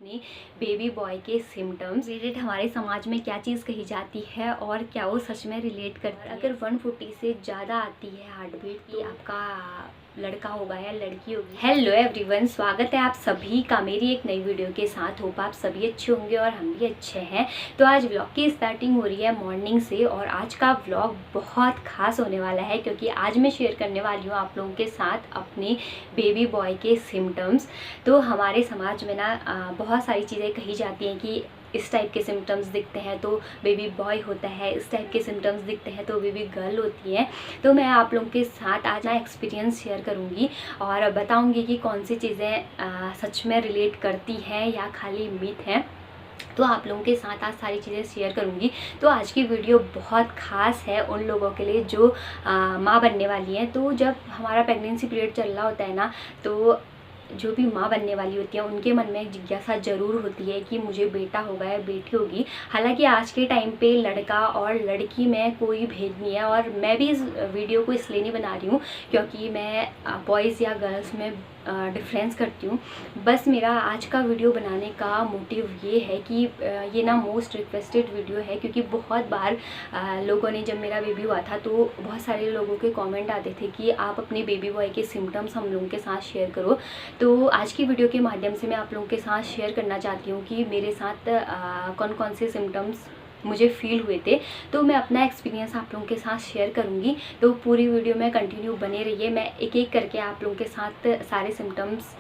अपने baby boy के symptoms related हमारे समाज में क्या चीज़ कही जाती है और क्या वो सच में रिलेट करती है। अगर 140 से ज़्यादा आती है हार्ट बीट तो आपका लड़का होगा या लड़की होगी। हेलो एवरीवन, स्वागत है आप सभी का मेरी एक नई वीडियो के साथ। होप आप सभी अच्छे होंगे और हम भी अच्छे हैं। तो आज व्लॉग की स्टार्टिंग हो रही है मॉर्निंग से और आज का व्लॉग बहुत खास होने वाला है क्योंकि आज मैं शेयर करने वाली हूँ आप लोगों के साथ अपने बेबी बॉय के सिम्टम्स। तो हमारे समाज में ना बहुत सारी चीज़ें कही जाती हैं कि इस टाइप के सिम्टम्स दिखते हैं तो बेबी बॉय होता है, इस टाइप के सिम्टम्स दिखते हैं तो बेबी गर्ल होती है। तो मैं आप लोगों के साथ आज ना एक्सपीरियंस शेयर करूंगी और बताऊंगी कि कौन सी चीज़ें सच में रिलेट करती हैं या खाली मिथ हैं। तो आप लोगों के साथ आज सारी चीज़ें शेयर करूंगी। तो आज की वीडियो बहुत ख़ास है उन लोगों के लिए जो माँ बनने वाली हैं। तो जब हमारा प्रेगनेंसी पीरियड चल रहा होता है ना, तो जो भी माँ बनने वाली होती है उनके मन में एक जिज्ञासा ज़रूर होती है कि मुझे बेटा होगा या बेटी होगी। हालांकि आज के टाइम पे लड़का और लड़की में कोई भेद नहीं है और मैं भी इस वीडियो को इसलिए नहीं बना रही हूँ क्योंकि मैं बॉयज़ या गर्ल्स में डिफरेंस करती हूँ। बस मेरा आज का वीडियो बनाने का मोटिव ये है कि ये ना मोस्ट रिक्वेस्टेड वीडियो है क्योंकि बहुत बार लोगों ने, जब मेरा बेबी हुआ था तो बहुत सारे लोगों के कमेंट आते थे कि आप अपने बेबी बॉय के सिम्टम्स हम लोगों के साथ शेयर करो। तो आज की वीडियो के माध्यम से मैं आप लोगों के साथ शेयर करना चाहती हूँ कि मेरे साथ कौन कौन से सिम्टम्स मुझे फील हुए थे। तो मैं अपना एक्सपीरियंस आप लोगों के साथ शेयर करूंगी। तो पूरी वीडियो में कंटिन्यू बने रहिए, मैं एक एक करके आप लोगों के साथ सारे सिम्टम्स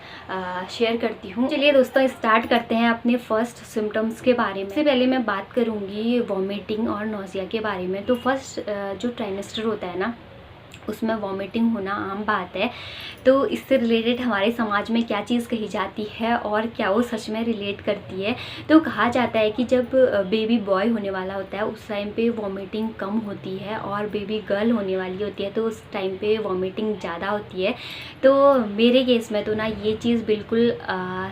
शेयर करती हूँ। चलिए दोस्तों, स्टार्ट करते हैं अपने फर्स्ट सिम्टम्स के बारे में। सबसे पहले मैं बात करूँगी वॉमिटिंग और नोजिया के बारे में। तो फर्स्ट जो ट्राइमेस्टर होता है ना, उसमें वॉमिटिंग होना आम बात है। तो इससे रिलेटेड हमारे समाज में क्या चीज़ कही जाती है और क्या वो सच में रिलेट करती है। तो कहा जाता है कि जब बेबी बॉय होने वाला होता है उस टाइम पे वॉमिटिंग कम होती है और बेबी गर्ल होने वाली होती है तो उस टाइम पे वॉमिटिंग ज़्यादा होती है। तो मेरे केस में तो ना ये चीज़ बिल्कुल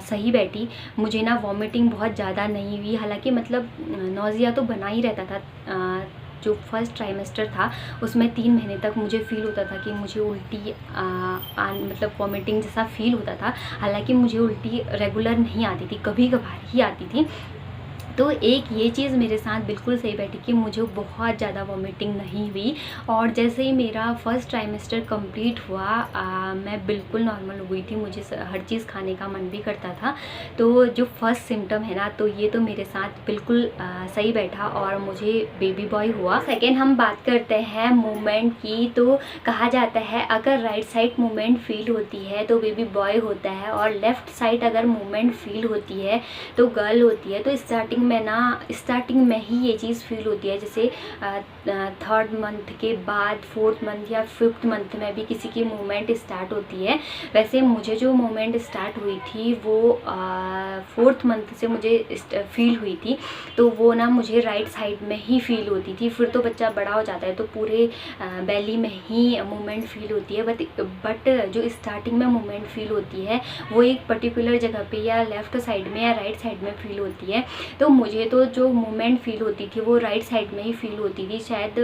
सही बैठी। मुझे ना वॉमिटिंग बहुत ज़्यादा नहीं हुई, हालांकि मतलब नोजिया तो बना ही रहता था। जो फर्स्ट ट्राइमेस्टर था उसमें 3 महीने तक मुझे फ़ील होता था कि मुझे उल्टी मतलब वॉमिटिंग जैसा फ़ील होता था। हालांकि मुझे उल्टी रेगुलर नहीं आती थी, कभी कभार ही आती थी। तो एक ये चीज़ मेरे साथ बिल्कुल सही बैठी कि मुझे बहुत ज़्यादा वॉमिटिंग नहीं हुई। और जैसे ही मेरा फर्स्ट ट्राइमेस्टर कंप्लीट हुआ मैं बिल्कुल नॉर्मल हो गई थी, मुझे हर चीज़ खाने का मन भी करता था। तो जो फर्स्ट सिम्टम है ना, तो ये तो मेरे साथ बिल्कुल सही बैठा और मुझे बेबी बॉय हुआ। सेकेंड हम बात करते हैं मूवमेंट की। तो कहा जाता है अगर राइट साइड मूवमेंट फील होती है तो बेबी बॉय होता है और लेफ़्ट साइड अगर मूवमेंट फील होती है तो गर्ल होती है। तो स्टार्टिंग में ही ये चीज़ फील होती है, जैसे 3rd मंथ के बाद 4th मंथ या 5th मंथ में भी किसी की मूवमेंट स्टार्ट होती है। वैसे मुझे जो मूवमेंट स्टार्ट हुई थी वो 4th मंथ से मुझे फील हुई थी। तो वो ना मुझे राइट साइड में ही फील होती थी। फिर तो बच्चा बड़ा हो जाता है तो पूरे बेली में ही मूवमेंट फील होती है। बट जो स्टार्टिंग में मूवमेंट फील होती है वो एक पर्टिकुलर जगह पे या लेफ़्ट साइड में या राइट साइड में फील होती है। तो मुझे तो जो मूवमेंट फील होती थी वो राइट साइड में ही फील होती थी। शायद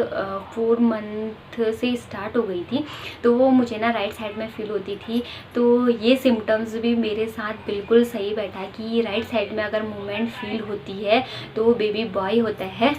4 मंथ से स्टार्ट हो गई थी तो वो मुझे ना राइट साइड में फील होती थी। तो ये सिम्टम्स भी मेरे साथ बिल्कुल सही बैठा कि राइट साइड में अगर मूवमेंट फील होती है तो बेबी बॉय होता है।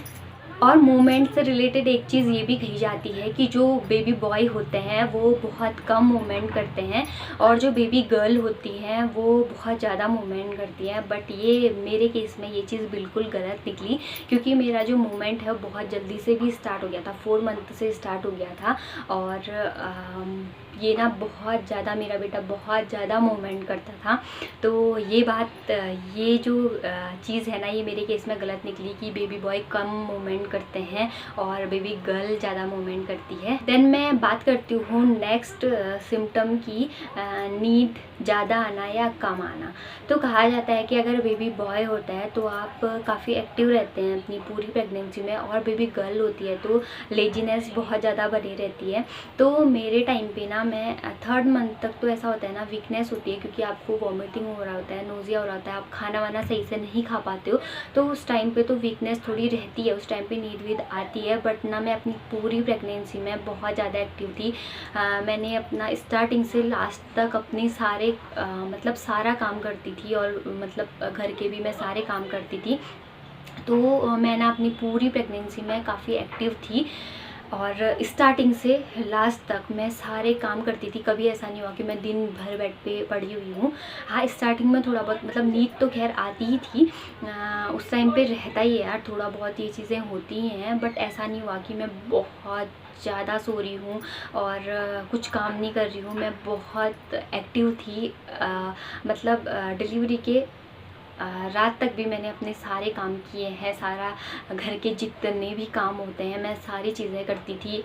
और मूवमेंट से रिलेटेड एक चीज़ ये भी कही जाती है कि जो बेबी बॉय होते हैं वो बहुत कम मूवमेंट करते हैं और जो बेबी गर्ल होती हैं वो बहुत ज़्यादा मूवमेंट करती हैं। बट ये मेरे केस में ये चीज़ बिल्कुल गलत निकली क्योंकि मेरा जो मूवमेंट है बहुत जल्दी से भी स्टार्ट हो गया था, 4 मंथ से स्टार्ट हो गया था। और ये ना बहुत ज़्यादा, मेरा बेटा बहुत ज़्यादा मूवमेंट करता था। तो ये जो चीज़ है ना, ये मेरे केस में गलत निकली कि बेबी बॉय कम मूवमेंट करते हैं और बेबी गर्ल ज़्यादा मूवमेंट करती है। देन मैं बात करती हूँ नेक्स्ट सिम्टम की, नींद ज़्यादा आना या कम आना। तो कहा जाता है कि अगर बेबी बॉय होता है तो आप काफ़ी एक्टिव रहते हैं अपनी पूरी प्रेगनेंसी में और बेबी गर्ल होती है तो लेजीनेस बहुत ज़्यादा बनी रहती है। तो मेरे टाइम पे ना मैं 3rd मंथ तक तो ऐसा होता है ना, वीकनेस होती है क्योंकि आपको वॉमिटिंग हो रहा होता है, नोजिया हो रहा होता है, आप खाना वाना सही से नहीं खा पाते हो। तो उस टाइम पे तो वीकनेस थोड़ी रहती है, उस टाइम पे नींद वीद आती है। बट ना मैं अपनी पूरी प्रेगनेंसी में बहुत ज़्यादा एक्टिव थी। मैंने अपना स्टार्टिंग से लास्ट तक अपने सारे मतलब सारा काम करती थी और मतलब घर के भी मैं सारे काम करती थी। तो मैं ना अपनी पूरी प्रेगनेंसी में काफ़ी एक्टिव थी और स्टार्टिंग से लास्ट तक मैं सारे काम करती थी। कभी ऐसा नहीं हुआ कि मैं दिन भर बेड पे पड़ी हुई हूँ। हाँ, स्टार्टिंग में थोड़ा बहुत मतलब नींद तो खैर आती ही थी, उस टाइम पे रहता ही है यार, थोड़ा बहुत ये चीज़ें होती हैं, बट ऐसा नहीं हुआ कि मैं बहुत ज़्यादा सो रही हूँ और कुछ काम नहीं कर रही हूँ। मैं बहुत एक्टिव थी, मतलब डिलीवरी के रात तक भी मैंने अपने सारे काम किए हैं। सारा घर के जितने भी काम होते हैं मैं सारी चीज़ें करती थी।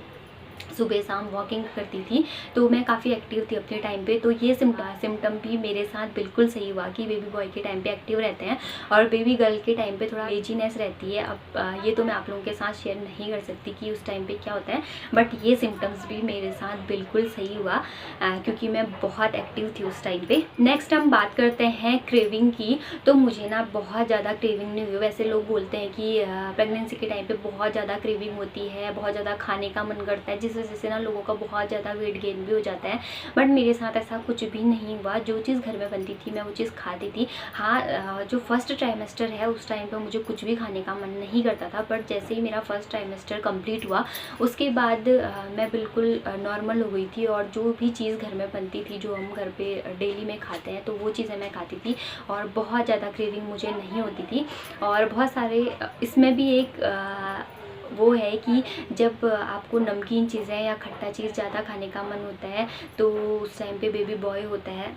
सुबह शाम वॉकिंग करती थी, तो मैं काफ़ी एक्टिव थी अपने टाइम पे। तो ये सिम्टम भी मेरे साथ बिल्कुल सही हुआ कि बेबी बॉय के टाइम पे एक्टिव रहते हैं और बेबी गर्ल के टाइम पे थोड़ा लेजीनेस रहती है। अब ये तो मैं आप लोगों के साथ शेयर नहीं कर सकती कि उस टाइम पे क्या होता है, बट ये सिम्टम्स भी मेरे साथ बिल्कुल सही हुआ, क्योंकि मैं बहुत एक्टिव थी उस टाइम पे। नेक्स्ट हम बात करते हैं क्रेविंग की। तो मुझे ना बहुत ज़्यादा क्रेविंग नहीं हुई। वैसे लोग बोलते हैं कि प्रेगनेंसी के टाइम पे बहुत ज़्यादा क्रेविंग होती है, बहुत ज़्यादा खाने का मन करता है, जिस वजह से ना लोगों का बहुत ज़्यादा वेट गेन भी हो जाता है। बट मेरे साथ ऐसा कुछ भी नहीं हुआ। जो चीज़ घर में बनती थी मैं वो चीज़ खाती थी। हाँ, जो फर्स्ट ट्राइमेस्टर है उस टाइम पे मुझे कुछ भी खाने का मन नहीं करता था, बट जैसे ही मेरा फर्स्ट ट्राइमेस्टर कंप्लीट हुआ उसके बाद मैं बिल्कुल नॉर्मल हो गई थी और जो भी चीज़ घर में बनती थी, जो हम घर पे डेली में खाते हैं, तो वो चीज़ें मैं खाती थी और बहुत ज़्यादा क्रेविंग मुझे नहीं होती थी। और बहुत सारे इसमें भी एक वो है कि जब आपको नमकीन चीज़ें या खट्टा चीज़ ज़्यादा खाने का मन होता है तो उस टाइम पे बेबी बॉय होता है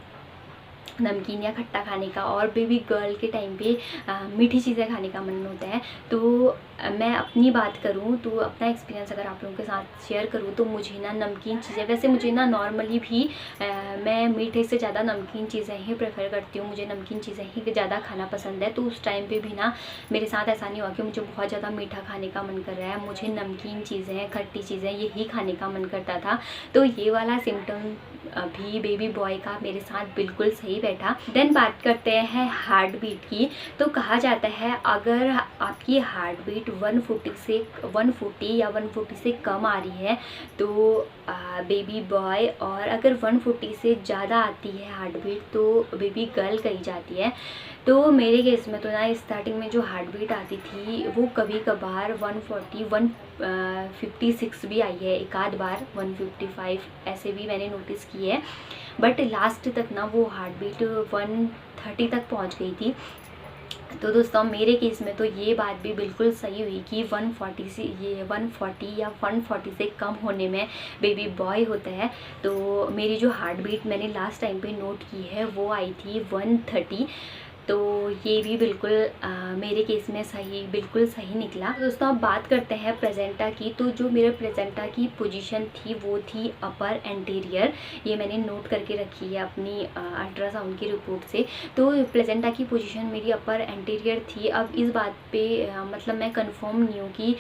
नमकीन या खट्टा खाने का, और बेबी गर्ल के टाइम पे मीठी चीज़ें खाने का मन होता है। तो मैं अपनी बात करूँ तो अपना एक्सपीरियंस अगर आप लोगों के साथ शेयर करूँ तो मुझे ना नमकीन चीज़ें, वैसे मुझे ना नॉर्मली भी मैं मीठे से ज़्यादा नमकीन चीज़ें ही प्रेफर करती हूँ। मुझे नमकीन चीज़ें ही ज़्यादा खाना पसंद है। तो उस टाइम पे भी ना मेरे साथ ऐसा नहीं हुआ कि मुझे बहुत ज़्यादा मीठा खाने का मन कर रहा है। मुझे नमकीन चीज़ें, खट्टी चीज़ें यही खाने का मन करता था। तो ये वाला सिम्टम भी बेबी बॉय का मेरे साथ बिल्कुल सही बैठा। देन बात करते हैं हार्ट बीट की। तो कहा जाता है अगर आपकी हार्ट बीट 140 या 140 से कम आ रही है तो बेबी बॉय, और अगर 140 से ज़्यादा आती है हार्ट बीट तो बेबी गर्ल कही जाती है। तो मेरे केस में तो ना स्टार्टिंग में जो हार्ट बीट आती थी वो कभी कभार 140, 156 भी आई है, एक आध बार 155 ऐसे भी मैंने नोटिस की है। बट लास्ट तक ना वो हार्ट बीट 130 तक पहुंच गई थी। तो दोस्तों मेरे केस में तो ये बात भी बिल्कुल सही हुई कि 140 से ये 140 या 140 से कम होने में बेबी बॉय होता है। तो मेरी जो हार्ट बीट मैंने लास्ट टाइम पे नोट की है वो आई थी 130। तो ये भी बिल्कुल मेरे केस में बिल्कुल सही निकला। तो दोस्तों अब बात करते हैं प्लेसेंटा की। तो जो मेरे प्लेसेंटा की पोजीशन थी वो थी अपर एंटीरियर। ये मैंने नोट करके रखी है अपनी अल्ट्रासाउंड की रिपोर्ट से। तो प्लेसेंटा की पोजीशन मेरी अपर एंटीरियर थी। अब इस बात पे मतलब मैं कंफर्म नहीं हूँ कि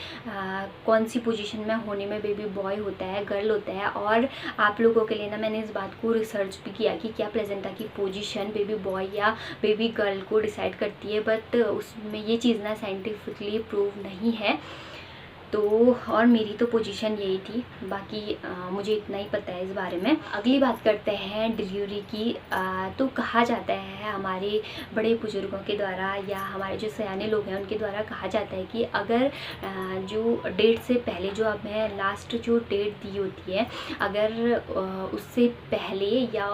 कौन सी पोजीशन में होने में बेबी बॉय होता है, गर्ल होता है। और आप लोगों के लिए ना मैंने इस बात को रिसर्च भी किया कि क्या प्लेसेंटा की पोजीशन बेबी बॉय या बेबी गर्ल को डिसाइड करती है, बट उसमें ये चीज़ ना साइंटिफिकली प्रूव नहीं है। तो और मेरी तो पोजीशन यही थी, बाकी मुझे इतना ही पता है इस बारे में। अगली बात करते हैं डिलीवरी की। तो कहा जाता है हमारे बड़े बुजुर्गों के द्वारा या हमारे जो सयाने लोग हैं उनके द्वारा कहा जाता है कि अगर जो डेट से पहले, जो अब मैं लास्ट जो डेट दी होती है, अगर उससे पहले या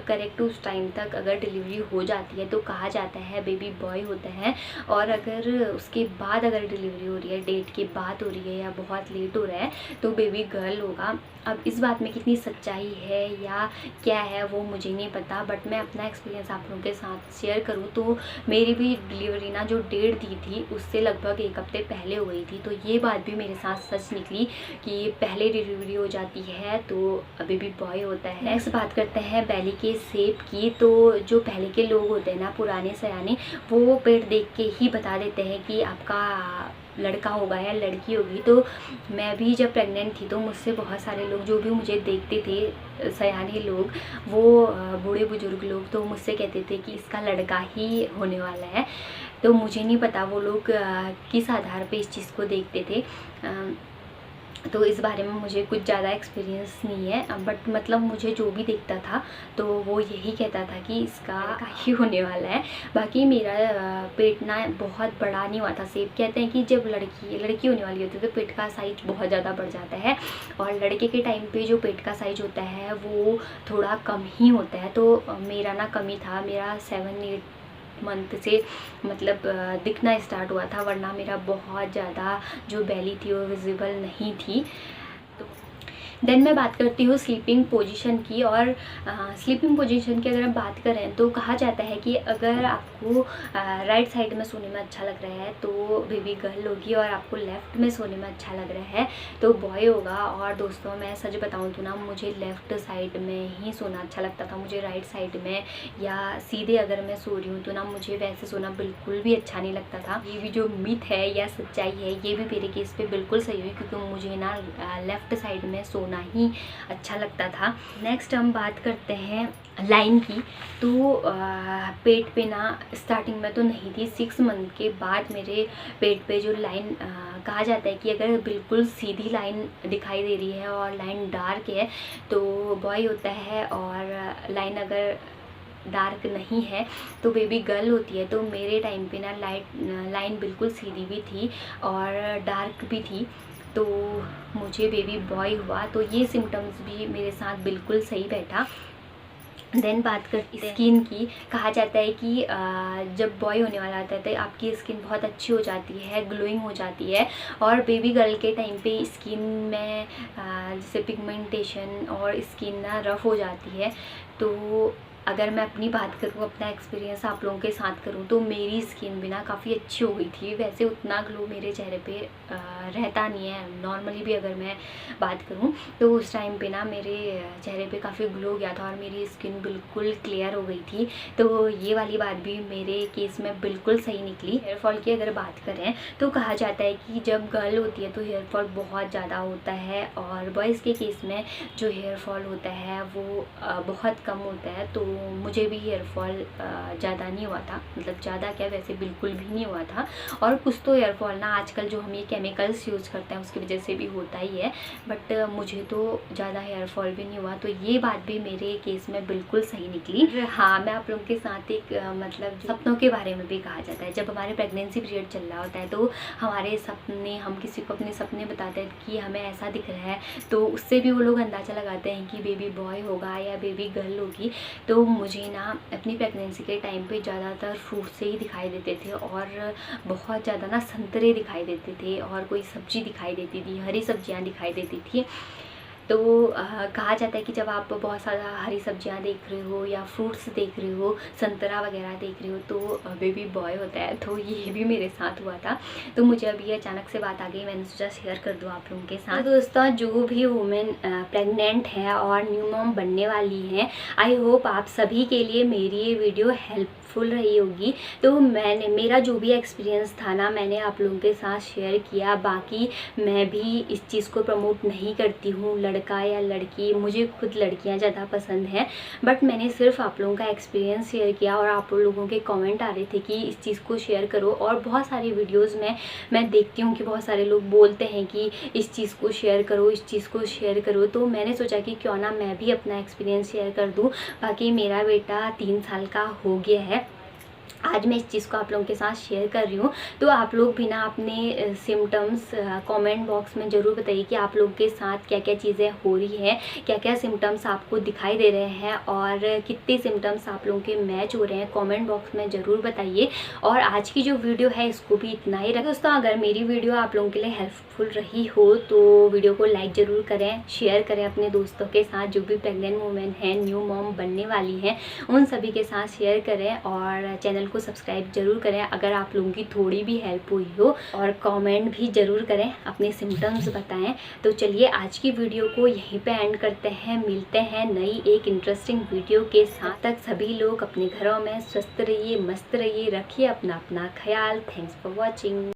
करेक्ट उस टाइम तक अगर डिलीवरी हो जाती है तो कहा जाता है बेबी बॉय होता है। और अगर उसके बाद अगर डिलीवरी हो रही है, डेट के बाद हो रही है या बहुत लेट हो रहा है, तो बेबी गर्ल होगा। अब इस बात में कितनी सच्चाई है या क्या है वो मुझे नहीं पता, बट मैं अपना एक्सपीरियंस आप लोगों के साथ शेयर करूँ तो मेरी भी डिलीवरी ना जो डेट दी थी उससे लगभग एक हफ्ते पहले हो गई थी। तो ये बात भी मेरे साथ सच निकली कि पहले डिलीवरी हो जाती है तो बेबी बॉय होता है। नेक्स्ट बात करते हैं बेली के शेप की। तो जो पहले के लोग होते हैं ना, पुराने सयाने, वो पेट देख के ही बता देते हैं कि आपका लड़का होगा या लड़की होगी। तो मैं भी जब प्रेग्नेंट थी तो मुझसे बहुत सारे लोग जो भी मुझे देखते थे, सयाने लोग, वो बूढ़े बुजुर्ग लोग, तो मुझसे कहते थे कि इसका लड़का ही होने वाला है। तो मुझे नहीं पता वो लोग किस आधार पे इस चीज़ को देखते थे। तो इस बारे में मुझे कुछ ज़्यादा एक्सपीरियंस नहीं है, बट मतलब मुझे जो भी दिखता था तो वो यही कहता था कि इसका ही होने वाला है। बाकी मेरा पेट ना बहुत बड़ा नहीं हुआ था। सेब कहते हैं कि जब लड़की होने वाली होती है तो पेट का साइज बहुत ज़्यादा बढ़ जाता है, और लड़के के टाइम पे जो पेट का साइज होता है वो थोड़ा कम ही होता है। तो मेरा ना कम ही था, मेरा 7-8 मंथ से मतलब दिखना स्टार्ट हुआ था, वरना मेरा बहुत ज़्यादा जो बेली थी वो विजिबल नहीं थी। देन मैं बात करती हूँ स्लीपिंग पोजीशन की। और स्लीपिंग पोजीशन की अगर हम बात करें तो कहा जाता है कि अगर आपको राइट साइड में सोने में अच्छा लग रहा है तो बेबी गर्ल होगी, और आपको लेफ़्ट में सोने में अच्छा लग रहा है तो बॉय होगा। और दोस्तों मैं सच बताऊँ तो ना मुझे लेफ़्ट साइड में ही सोना अच्छा लगता था। मुझे राइट साइड में या सीधे अगर मैं सो रही हूँ तो ना मुझे वैसे सोना बिल्कुल भी अच्छा नहीं लगता था। ये भी जो मिथ है या सच्चाई है ये भी मेरे केस पे बिल्कुल सही हुई, क्योंकि मुझे ना लेफ़्ट साइड में सोना ही अच्छा लगता था। नेक्स्ट हम बात करते हैं लाइन की। तो पेट पे ना स्टार्टिंग में तो नहीं थी, 6 मंथ के बाद मेरे पेट पे जो लाइन कहा जाता है कि अगर बिल्कुल सीधी लाइन दिखाई दे रही है और लाइन डार्क है तो बॉय होता है, और लाइन अगर डार्क नहीं है तो बेबी गर्ल होती है। तो मेरे टाइम पे ना लाइन बिल्कुल सीधी भी थी और डार्क भी थी, तो मुझे बेबी बॉय हुआ। तो ये सिम्टम्स भी मेरे साथ बिल्कुल सही बैठा। देन बात करते हैं स्किन की। कहा जाता है कि जब बॉय होने वाला आता है तो आपकी स्किन बहुत अच्छी हो जाती है, ग्लोइंग हो जाती है, और बेबी गर्ल के टाइम पे स्किन में जैसे पिगमेंटेशन और स्किन ना रफ़ हो जाती है। तो अगर मैं अपनी बात करूँ, अपना एक्सपीरियंस आप लोगों के साथ करूँ तो मेरी स्किन भी ना काफ़ी अच्छी हो गई थी। वैसे उतना ग्लो मेरे चेहरे पे रहता नहीं है, नॉर्मली भी अगर मैं बात करूँ तो उस टाइम पे ना मेरे चेहरे पे काफ़ी ग्लो हो गया था और मेरी स्किन बिल्कुल क्लियर हो गई थी। तो ये वाली बात भी मेरे केस में बिल्कुल सही निकली। हेयर फॉल की अगर बात करें तो कहा जाता है कि जब गर्ल होती है तो हेयर फॉल बहुत ज़्यादा होता है, और बॉयज़ के केस में जो हेयर फॉल होता है वो बहुत कम होता है। तो मुझे भी हेयर फॉल ज़्यादा नहीं हुआ था, मतलब ज़्यादा क्या, वैसे बिल्कुल भी नहीं हुआ था। और कुछ तो हेयर फॉल ना आजकल जो हम ये केमिकल्स यूज़ करते हैं उसकी वजह से भी होता ही है, बट मुझे तो ज़्यादा हेयर फॉल भी नहीं हुआ। तो ये बात भी मेरे केस में बिल्कुल सही निकली। हाँ, मैं आप लोगों के साथ एक मतलब सपनों के बारे में भी कहा जाता है। जब हमारे प्रेगनेंसी पीरियड चल रहा होता है तो हमारे सपने, हम किसी को अपने सपने बताते हैं कि हमें ऐसा दिख रहा है, तो उससे भी वो लोग अंदाज़ा लगाते हैं कि बेबी बॉय होगा या बेबी गर्ल होगी। तो मुझे ना अपनी प्रेगनेंसी के टाइम पे ज़्यादातर फ्रूट से ही दिखाई देते थे, और बहुत ज़्यादा ना संतरे दिखाई देते थे, और कोई सब्ज़ी दिखाई देती थी, हरी सब्जियां दिखाई देती थी। तो कहा जाता है कि जब आप बहुत सारा हरी सब्जियां देख रहे हो या फ्रूट्स देख रहे हो, संतरा वगैरह देख रहे हो, तो बेबी बॉय होता है। तो ये भी मेरे साथ हुआ था। तो मुझे अभी अचानक से बात आ गई, मैंने सोचा शेयर कर दूँ आप लोगों के साथ। तो दोस्तों, जो भी वुमेन प्रेग्नेंट है और न्यू मॉम बनने वाली हैं, आई होप आप सभी के लिए मेरी ये वीडियो हेल्पफुल रही होगी। तो मेरा जो भी एक्सपीरियंस था ना, मैंने आप लोगों के साथ शेयर किया। बाकी मैं भी इस चीज़ को प्रमोट नहीं करती हूँ, लड़का या लड़की, मुझे खुद लड़कियां ज़्यादा पसंद हैं, बट मैंने सिर्फ आप लोगों का एक्सपीरियंस शेयर किया। और आप लोगों के कमेंट आ रहे थे कि इस चीज़ को शेयर करो, और बहुत सारी वीडियोस में मैं देखती हूँ कि बहुत सारे लोग बोलते हैं कि इस चीज़ को शेयर करो, इस चीज़ को शेयर करो। तो मैंने सोचा कि क्यों ना मैं भी अपना एक्सपीरियंस शेयर कर दूँ। बाकी मेरा बेटा 3 साल का हो गया है, आज मैं इस चीज़ को आप लोगों के साथ शेयर कर रही हूँ। तो आप लोग भी ना अपने सिम्टम्स कमेंट बॉक्स में ज़रूर बताइए कि आप लोग के साथ क्या क्या चीज़ें हो रही हैं, क्या क्या सिम्टम्स आपको दिखाई दे रहे हैं, और कितने सिम्टम्स आप लोगों के मैच हो रहे हैं। कमेंट बॉक्स में ज़रूर बताइए। और आज की जो वीडियो है इसको भी इतना ही रखें। दोस्तों, अगर मेरी वीडियो आप लोगों के लिए हेल्पफुल रही हो तो वीडियो को लाइक ज़रूर करें, शेयर करें अपने दोस्तों के साथ, जो भी प्रेग्नेंट वुमेन हैं, न्यू मॉम बनने वाली हैं, उन सभी के साथ शेयर करें। और चैनल को सब्सक्राइब जरूर करें अगर आप लोगों की थोड़ी भी हेल्प हुई हो, और कमेंट भी ज़रूर करें, अपने सिम्टम्स बताएं। तो चलिए आज की वीडियो को यहीं पे एंड करते हैं, मिलते हैं नई एक इंटरेस्टिंग वीडियो के साथ। तक सभी लोग अपने घरों में स्वस्थ रहिए, मस्त रहिए, रखिए अपना अपना ख्याल। Thanks for watching.